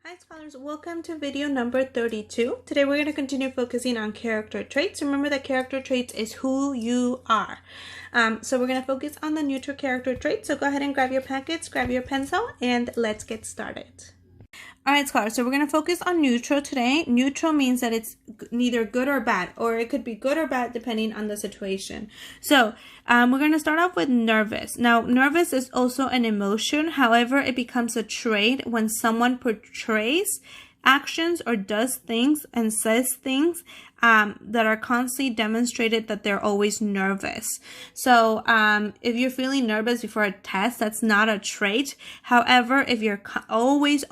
Hi scholars, welcome to video number 32. Today we're going to continue focusing on character traits. Remember that character traits is who you are. So we're going to focus on the neutral character traits. So go ahead and grab your packets, grab your pencil, and let's get started. Alright scholars, so we're going to focus on neutral today. Neutral means that it's neither good or bad, or it could be good or bad depending on the situation. So we're going to start off with nervous. Now nervous is also an emotion, however it becomes a trait when someone portrays actions or does things and says things that are constantly demonstrated that they're always nervous. So if you're feeling nervous before a test, that's not a trait. However, if you're always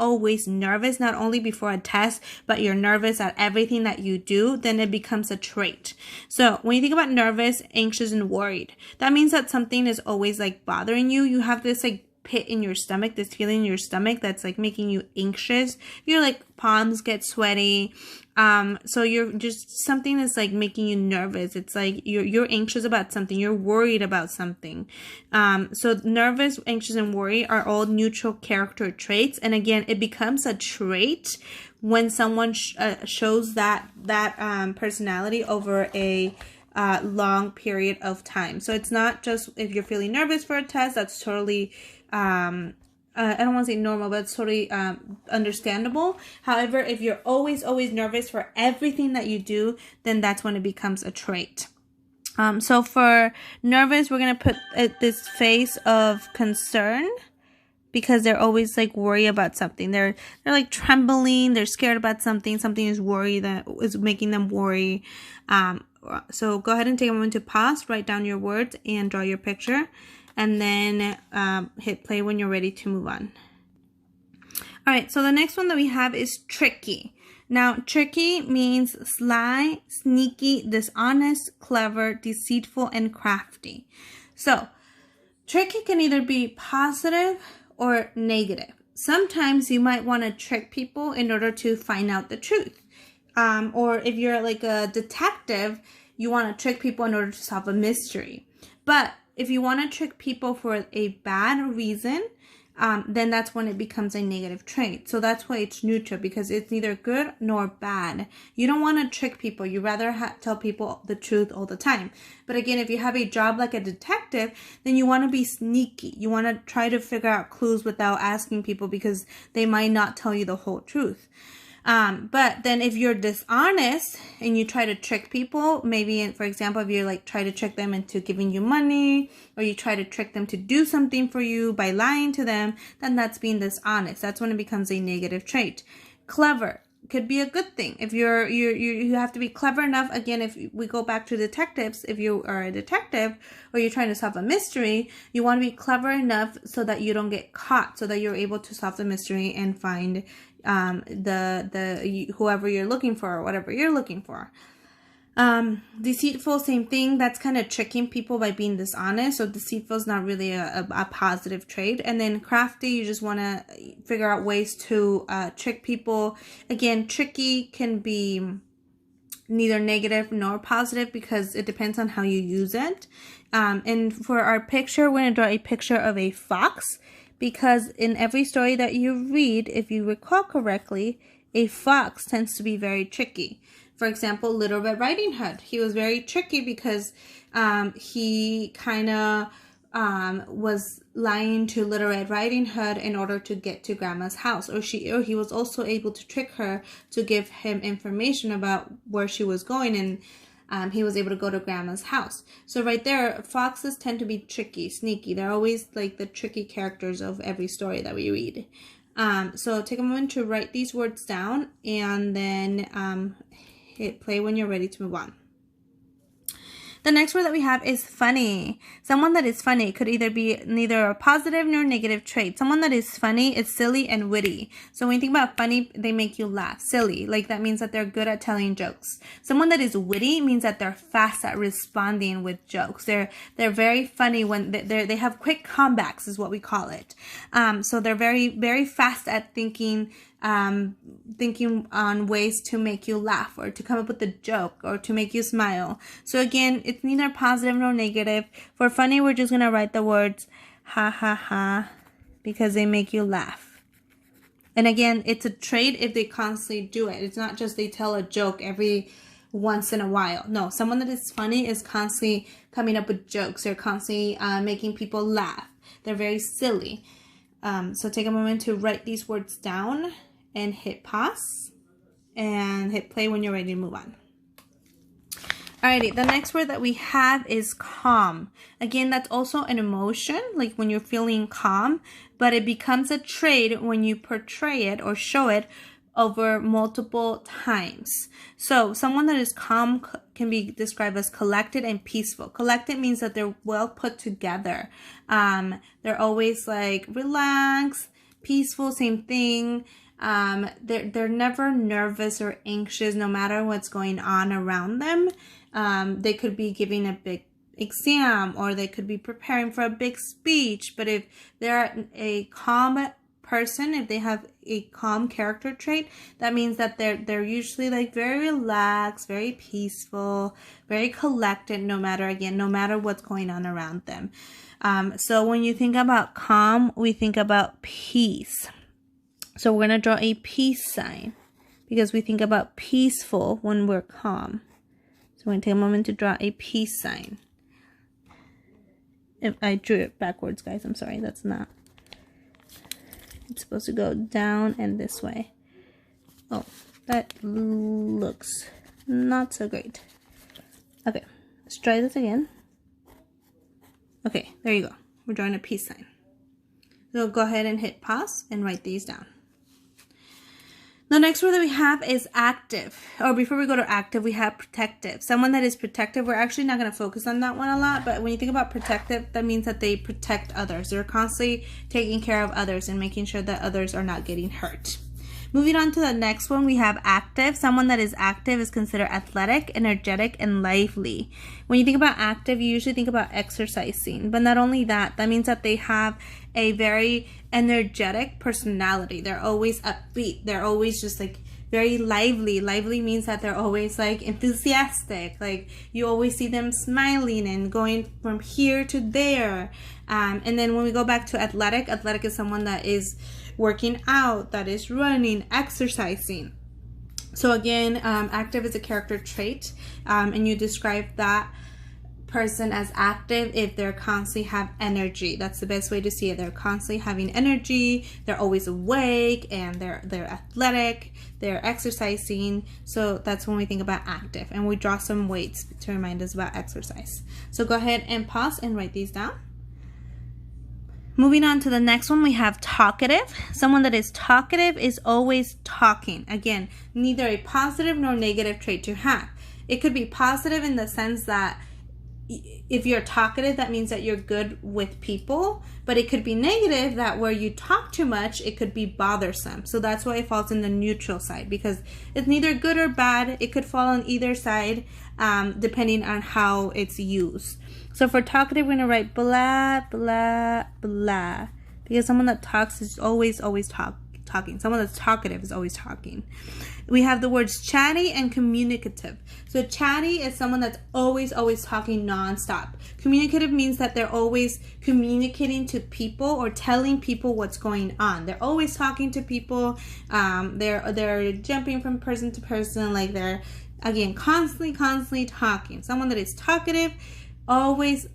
nervous, not only before a test, but you're nervous at everything that you do, then it becomes a trait. So when you think about nervous, anxious, and worried, that means that something is always like bothering you. You have this like pit in your stomach, this feeling in your stomach that's like making you anxious. Your like palms get sweaty. So you're just, something is like making you nervous. It's like you're anxious about something, you're worried about something. So nervous, anxious, and worry are all neutral character traits. And again, it becomes a trait when someone shows that personality over a long period of time. So it's not just if you're feeling nervous for a test, that's totally I don't want to say normal, but it's totally understandable. However, if you're always nervous for everything that you do, then that's when it becomes a trait. So for nervous, we're going to put this face of concern, because they're always like worried about something. They're like trembling, they're scared about something is worried, that is making them worry. So go ahead and take a moment to pause, write down your words, and draw your picture. And then hit play when you're ready to move on. Alright, so the next one that we have is tricky. Now, tricky means sly, sneaky, dishonest, clever, deceitful, and crafty. So, tricky can either be positive or negative. Sometimes you might want to trick people in order to find out the truth. Or if you're like a detective, you want to trick people in order to solve a mystery. But if you want to trick people for a bad reason, then that's when it becomes a negative trait. So that's why it's neutral, because it's neither good nor bad. You don't want to trick people. You rather tell people the truth all the time. But again, if you have a job like a detective, then you want to be sneaky. You want to try to figure out clues without asking people, because they might not tell you the whole truth. But then if you're dishonest and you try to trick people, maybe, for example, if you like try to trick them into giving you money, or you try to trick them to do something for you by lying to them, then that's being dishonest. That's when it becomes a negative trait. Clever could be a good thing. If you have to be clever enough. Again, if we go back to detectives, if you are a detective or you're trying to solve a mystery, you want to be clever enough so that you don't get caught, so that you're able to solve the mystery and find whoever you're looking for, or whatever you're looking for. Deceitful, same thing. That's kind of tricking people by being dishonest. So deceitful is not really a positive trait. And then crafty, you just want to figure out ways to trick people. Again, tricky can be neither negative nor positive, because it depends on how you use it. And for our picture, we're going to draw a picture of a fox, because in every story that you read, if you recall correctly, a fox tends to be very tricky. For example, Little Red Riding Hood. He was very tricky because he kind of was lying to Little Red Riding Hood in order to get to Grandma's house. Or he was also able to trick her to give him information about where she was going, and he was able to go to Grandma's house. So right there, foxes tend to be tricky, sneaky. They're always like the tricky characters of every story that we read. So take a moment to write these words down, and then hit play when you're ready to move on. The next word that we have is funny. Someone that is funny could either be neither a positive nor negative trait. Someone that is funny is silly and witty. So when you think about funny, they make you laugh. Silly, like that means that they're good at telling jokes. Someone that is witty means that they're fast at responding with jokes. They're very funny when they have quick comebacks, is what we call it. So they're very fast at thinking on ways to make you laugh, or to come up with a joke, or to make you smile. So again, it's neither positive nor negative. For funny, we're just going to write the words ha ha ha, because they make you laugh. And again, it's a trait if they constantly do it. It's not just they tell a joke every once in a while. No, someone that is funny is constantly coming up with jokes. They're constantly making people laugh. They're very silly. So take a moment to write these words down and hit pause and hit play when you're ready to move on. Alrighty, the next word that we have is calm. Again, that's also an emotion, like when you're feeling calm, but it becomes a trait when you portray it or show it over multiple times. So someone that is calm can be described as collected and peaceful. Collected means that they're well put together. They're always like relaxed, peaceful, same thing. They're never nervous or anxious no matter what's going on around them. They could be giving a big exam or they could be preparing for a big speech. But if they're a calm person, if they have a calm character trait, that means that they're usually like very relaxed, very peaceful, very collected, no matter what's going on around them. So when you think about calm, we think about peace. So we're going to draw a peace sign because we think about peaceful when we're calm. So we're going to take a moment to draw a peace sign. If I drew it backwards, guys, I'm sorry, that's not. It's supposed to go down and this way. Oh, that looks not so great. Okay, let's try this again. Okay, there you go. We're drawing a peace sign. So go ahead and hit pause and write these down. The next word that we have is active. Or before we go to active, we have protective. Someone that is protective, we're actually not going to focus on that one a lot. But when you think about protective, that means that they protect others. They're constantly taking care of others and making sure that others are not getting hurt. Moving on to the next one, we have active. Someone that is active is considered athletic, energetic, and lively. When you think about active, you usually think about exercising. But not only that, that means that they have a very energetic personality. They're always upbeat. They're always just like very lively. Lively means that they're always like enthusiastic. Like you always see them smiling and going from here to there. And then when we go back to athletic, athletic is someone that is working out, that is running, exercising. So again, active is a character trait, and you describe that person as active if they're constantly have energy. That's the best way to see it. They're constantly having energy, they're always awake, and they're athletic, they're exercising. So that's when we think about active, and we draw some weights to remind us about exercise. So go ahead and pause and write these down. Moving on to the next one, we have talkative. Someone that is talkative is always talking. Again, neither a positive nor negative trait to have. It could be positive in the sense that if you're talkative, that means that you're good with people, but it could be negative that where you talk too much, it could be bothersome. So that's why it falls in the neutral side, because it's neither good or bad. It could fall on either side, depending on how it's used. So for talkative, we're going to write blah, blah, blah, because someone that talks is always talking. Someone that's talkative is always talking. We have the words chatty and communicative. So chatty is someone that's always talking nonstop. Communicative means that they're always communicating to people or telling people what's going on. They're always talking to people. They're jumping from person to person. Like they're, again, constantly talking. Someone that is talkative always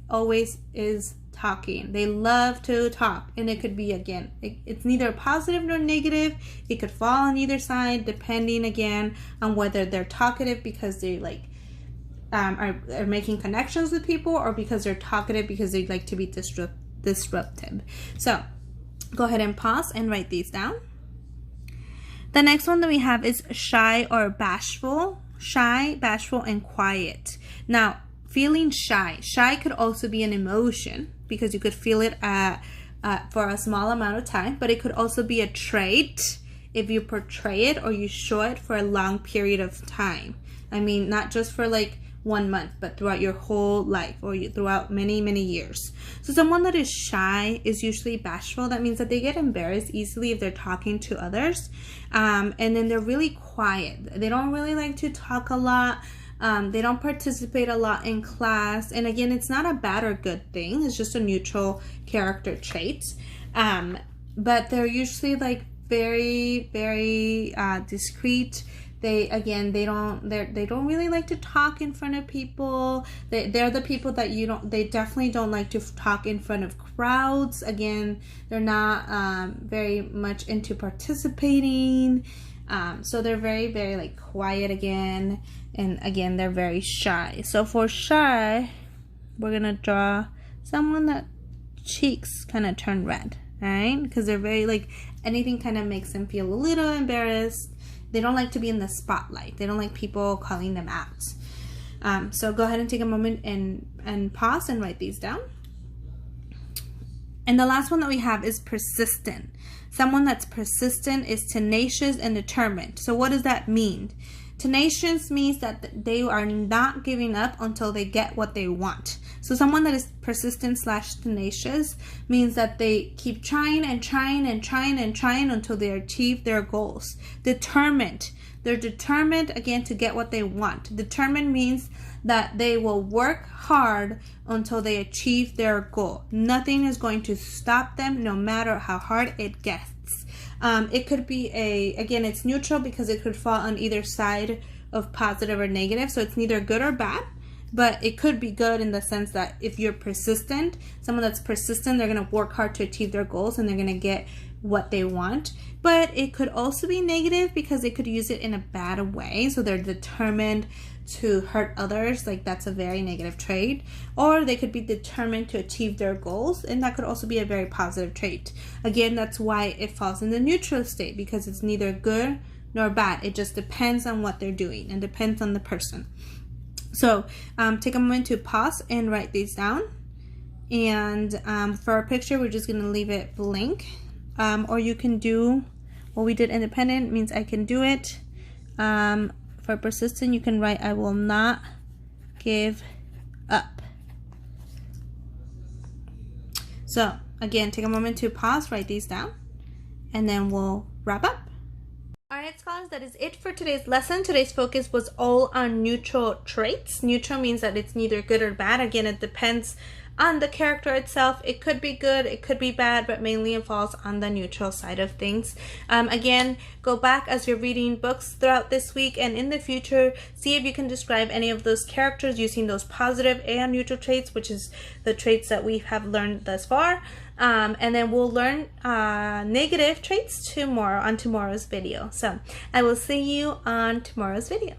is talking. They love to talk, and it could be, again, it's neither positive nor negative. It could fall on either side, depending again on whether they're talkative because they like are making connections with people, or because they're talkative because they like to be disruptive. So go ahead and pause and write these down. The next one that we have is shy or bashful. Shy, bashful, and quiet. Now, feeling shy. Shy could also be an emotion because you could feel it for a small amount of time, but it could also be a trait if you portray it or you show it for a long period of time. I mean, not just for like 1 month, but throughout your whole life or throughout many years. So someone that is shy is usually bashful. That means that they get embarrassed easily if they're talking to others. And then they're really quiet. They don't really like to talk a lot. They don't participate a lot in class. And again, it's not a bad or good thing. It's just a neutral character trait. But they're usually like very, very discreet. They don't really like to talk in front of people. They're the people that they definitely don't like to talk in front of crowds. Again, they're not very much into participating. So they're very, very like quiet again. And again, they're very shy. So for shy, we're gonna draw someone that cheeks kind of turn red, right? Because they're very like, anything kind of makes them feel a little embarrassed. They don't like to be in the spotlight. They don't like people calling them out. So go ahead and take a moment and pause and write these down. And the last one that we have is persistent. Someone that's persistent is tenacious and determined. So what does that mean? Tenacious means that they are not giving up until they get what they want. So someone that is persistent / tenacious means that they keep trying and trying and trying and trying until they achieve their goals. Determined. They're determined, again, to get what they want. Determined means that they will work hard until they achieve their goal. Nothing is going to stop them, no matter how hard it gets. It could be again, it's neutral because it could fall on either side of positive or negative. So it's neither good or bad, but it could be good in the sense that if you're persistent, someone that's persistent, they're going to work hard to achieve their goals and they're going to get what they want. But it could also be negative because they could use it in a bad way. So they're determined to hurt others, like that's a very negative trait. Or they could be determined to achieve their goals, and that could also be a very positive trait. Again, that's why it falls in the neutral state, because it's neither good nor bad. It just depends on what they're doing and depends on the person. So take a moment to pause and write these down. And for our picture, we're just going to leave it blank. Or you can do what we did independent, means I can do it. For persistent, you can write, I will not give up. So again, take a moment to pause, write these down, and then we'll wrap up. Alright, scholars, that is it for today's lesson. Today's focus was all on neutral traits. Neutral means that it's neither good or bad. Again, it depends on the character itself. It could be good, it could be bad, but mainly it falls on the neutral side of things. Again, go back as you're reading books throughout this week and in the future, see if you can describe any of those characters using those positive and neutral traits, which is the traits that we have learned thus far. And then we'll learn negative traits tomorrow on tomorrow's video. So I will see you on tomorrow's video.